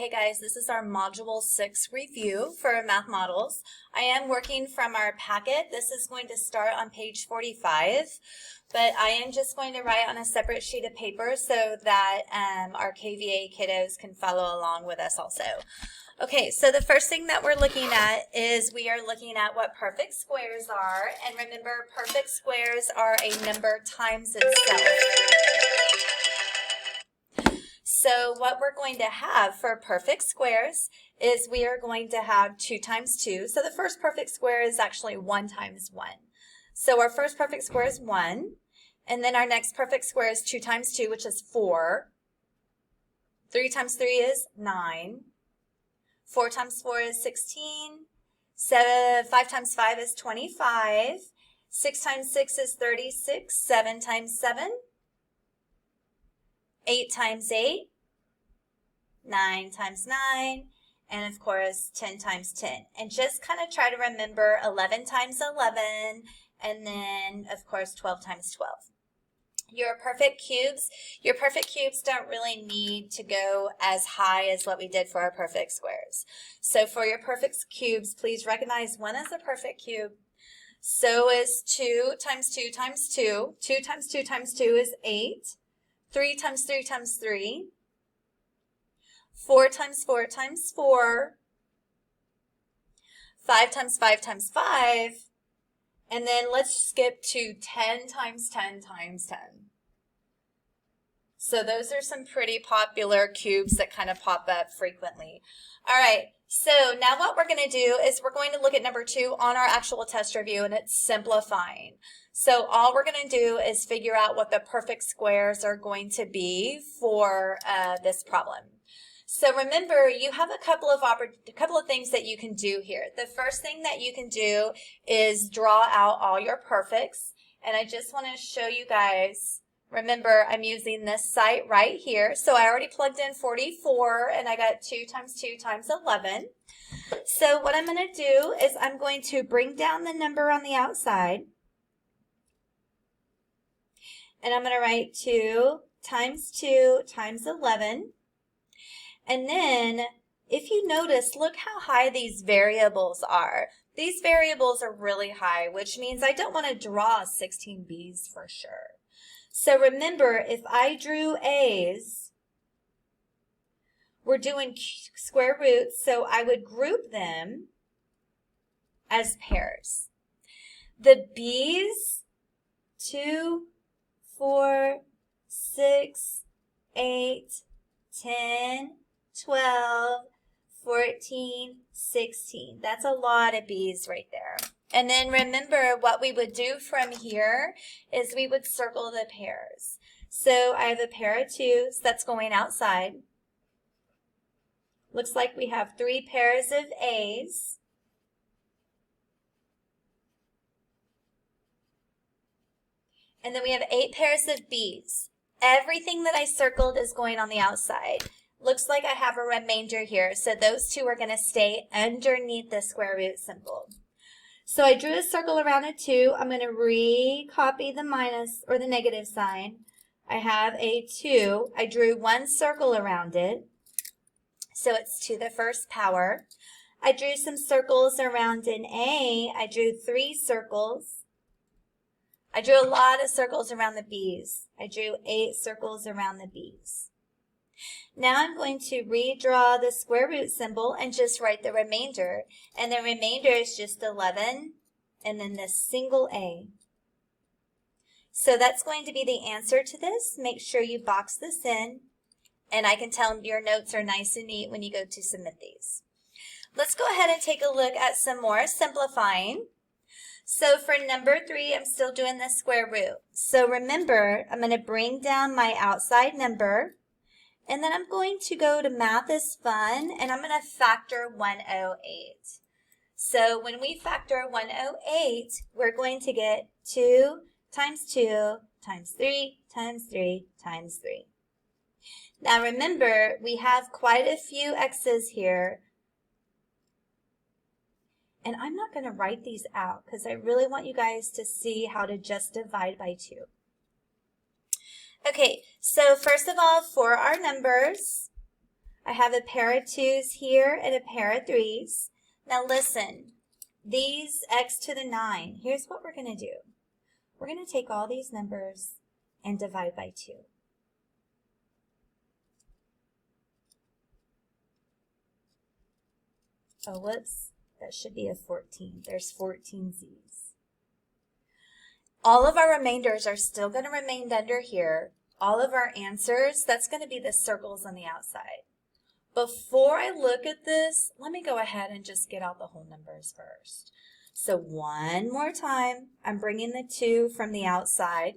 Okay guys, this is our Module 6 review for math models. I am working from our packet. This is going to start on page 45, but I am just going to write on a separate sheet of paper so that our KVA kiddos can follow along with us also. Okay, so the first thing that we're looking at is we are looking at what perfect squares are. And remember, perfect squares are a number times itself. So what we're going to have for perfect squares is we are going to have 2 times 2. So the first perfect square is actually 1 times 1. So our first perfect square is 1. And then our next perfect square is 2 times 2, which is 4. 3 times 3 is 9. 4 times 4 is 16. 5 times 5 is 25. 6 times 6 is 36. 7 times 7. 8 times 8, 9 times 9, and of course 10 times 10. And just kind of try to remember 11 times 11, and then of course 12 times 12. Your perfect cubes don't really need to go as high as what we did for our perfect squares. So for your perfect cubes, please recognize 1 is a perfect cube. So is 2 times 2 times 2. 2 times 2 times 2 is 8. 3 times 3 times 3, 4 times 4 times 4, 5 times 5 times 5, and then let's skip to 10 times 10 times 10. So those are some pretty popular cubes that kind of pop up frequently. All right, so now what we're going to do is we're going to look at number 2 on our actual test review, and it's simplifying. So all we're going to do is figure out what the perfect squares are going to be for this problem. So remember, you have a couple of things that you can do here. The first thing that you can do is draw out all your perfects, and I just want to show you guys. Remember, I'm using this site right here. So I already plugged in 44, and I got 2 times 2 times 11. So what I'm going to do is I'm going to bring down the number on the outside. And I'm going to write 2 times 11. And then, if you notice, look how high these variables are. These variables are really high, which means I don't want to draw 16 B's for sure. So remember, if I drew A's, we're doing square roots, so I would group them as pairs. The B's, 2, 4, 6, 8, 10, 12, 14, 16. That's a lot of B's right there. And then remember, what we would do from here is we would circle the pairs. So I have a pair of 2s that's going outside. Looks like we have 3 pairs of A's. And then we have 8 pairs of B's. Everything that I circled is going on the outside. Looks like I have a remainder here, so those 2 are going to stay underneath the square root symbol. So I drew a circle around a 2. I'm going to recopy the minus or the negative sign. I have a 2. I drew 1 circle around it, so it's to the first power. I drew some circles around an A. I drew 3 circles. I drew a lot of circles around the B's. I drew 8 circles around the B's. Now I'm going to redraw the square root symbol and just write the remainder. And the remainder is just 11 and then this single A. So that's going to be the answer to this. Make sure you box this in. And I can tell your notes are nice and neat when you go to submit these. Let's go ahead and take a look at some more simplifying. So for number 3, I'm still doing the square root. So remember, I'm going to bring down my outside number. And then I'm going to go to Math is Fun, and I'm going to factor 108. So when we factor 108, we're going to get 2 times 2 times 3 times 3 times 3. Now remember, we have quite a few x's here. And I'm not going to write these out because I really want you guys to see how to just divide by 2. Okay, so first of all, for our numbers, I have a pair of 2's here and a pair of 3's. Now listen, these x to the 9, here's what we're going to do. We're going to take all these numbers and divide by 2. Oh, whoops, that should be a 14. There's 14 z's. All of our remainders are still going to remain under here. All of our answers, that's going to be the circles on the outside. Before I look at this, let me go ahead and just get out the whole numbers first. So one more time, I'm bringing the 2 from the outside.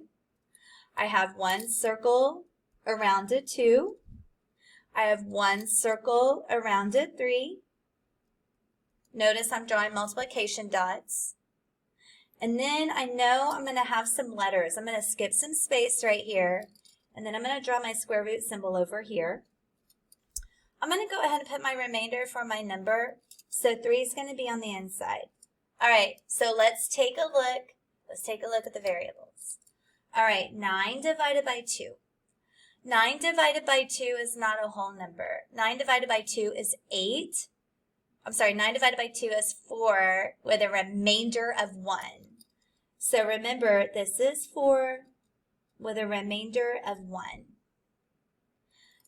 I have one circle around a 2. I have one circle around a 3. Notice I'm drawing multiplication dots. And then I know I'm going to have some letters. I'm going to skip some space right here. And then I'm going to draw my square root symbol over here. I'm going to go ahead and put my remainder for my number. So 3 is going to be on the inside. All right, so let's take a look. Let's take a look at the variables. All right, 9 divided by 2. 9 divided by 2 is not a whole number. 9 divided by 2 is 8. 9 divided by 2 is 4 with a remainder of 1. So remember, this is 4 with a remainder of 1.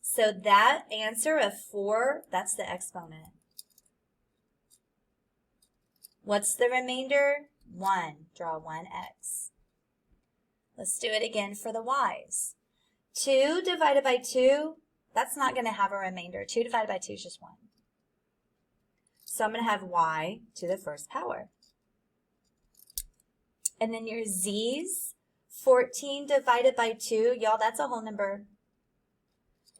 So that answer of 4, that's the exponent. What's the remainder? 1. Draw 1x. Let's do it again for the y's. 2 divided by 2, that's not going to have a remainder. 2 divided by 2 is just 1. So I'm going to have y to the first power. And then your z's, 14 divided by 2, y'all, that's a whole number.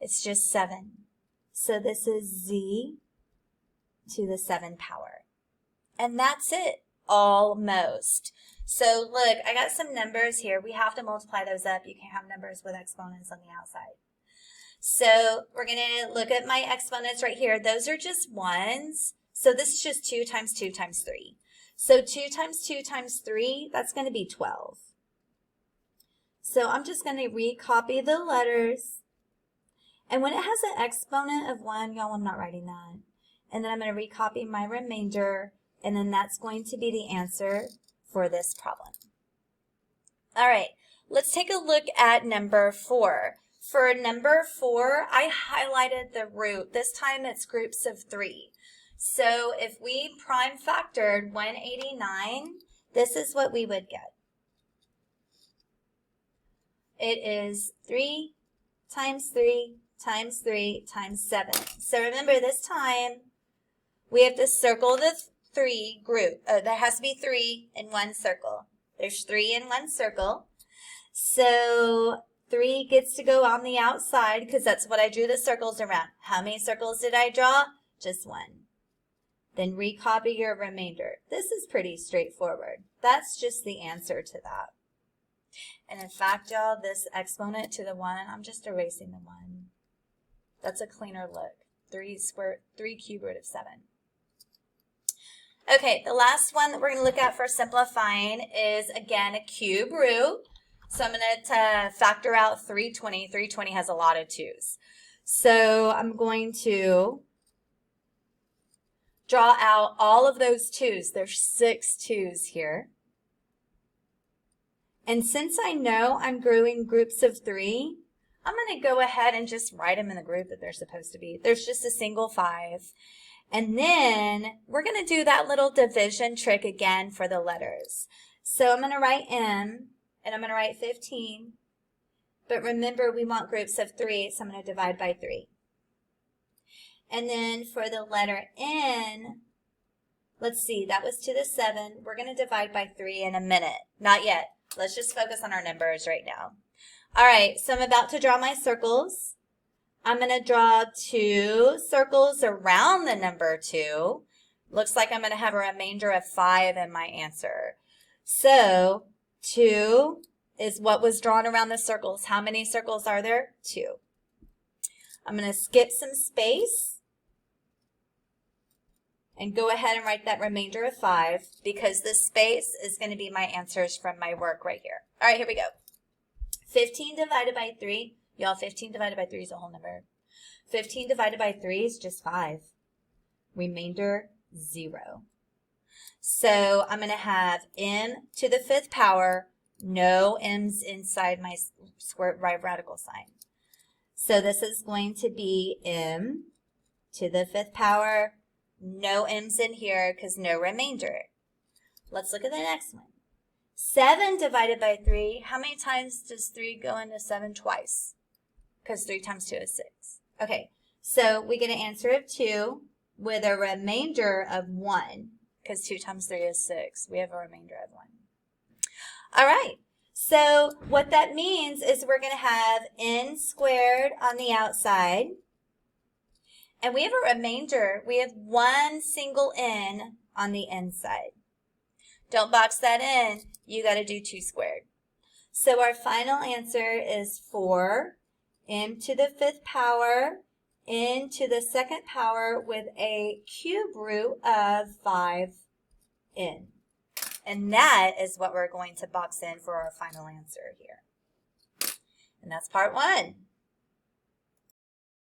It's just 7. So this is z to the 7 power. And that's it, almost. So look, I got some numbers here. We have to multiply those up. You can't have numbers with exponents on the outside. So we're going to look at my exponents right here. Those are just 1s. So this is just 2 times 2 times 3. So 2 times 2 times 3, that's going to be 12. So I'm just going to recopy the letters. And when it has an exponent of 1, y'all, I'm not writing that. And then I'm going to recopy my remainder, and then that's going to be the answer for this problem. All right, let's take a look at number 4. For number 4, I highlighted the root. This time it's groups of 3. So if we prime factored 189, this is what we would get. It is 3 times 3 times 3 times 7. So remember, this time we have to circle the 3 group. There has to be 3 in one circle. There's 3 in one circle. So 3 gets to go on the outside because that's what I drew the circles around. How many circles did I draw? Just 1. Then recopy your remainder. This is pretty straightforward. That's just the answer to that. And in fact, y'all, this exponent to the 1, I'm just erasing the 1. That's a cleaner look. 3 cube root of 7. Okay, the last one that we're going to look at for simplifying is, again, a cube root. So I'm going to factor out 320. 320 has a lot of 2's. So I'm going to draw out all of those 2's. There's 6 2's here. And since I know I'm doing groups of 3, I'm going to go ahead and just write them in the group that they're supposed to be. There's just a single 5. And then we're going to do that little division trick again for the letters. So I'm going to write M, and I'm going to write 15. But remember, we want groups of 3, so I'm going to divide by 3. And then for the letter N, let's see, that was to the 7. We're going to divide by 3 in a minute. Not yet. Let's just focus on our numbers right now. All right, so I'm about to draw my circles. I'm going to draw 2 circles around the number 2. Looks like I'm going to have a remainder of 5 in my answer. So 2 is what was drawn around the circles. How many circles are there? 2. I'm going to skip some space and go ahead and write that remainder of 5 because this space is going to be my answers from my work right here. All right, here we go. 15 divided by 3. Y'all, 15 divided by 3 is a whole number. 15 divided by 3 is just 5. Remainder, 0. So I'm going to have m to the 5th power, no m's inside my square right radical sign. So this is going to be m to the 5th power, no m's in here because no remainder. Let's look at the next one. 7 divided by 3, how many times does 3 go into 7? Twice, because 3 times 2 is 6. Okay, so we get an answer of 2 with a remainder of 1, because 2 times 3 is 6. We have a remainder of 1. All right, so what that means is we're going to have n squared on the outside, and we have a remainder. We have 1 single n on the inside. Don't box that in. You got to do 2 squared. So our final answer is 4 m to the 5th power n to the 2nd power with a cube root of 5n. And that is what we're going to box in for our final answer here. And that's part 1.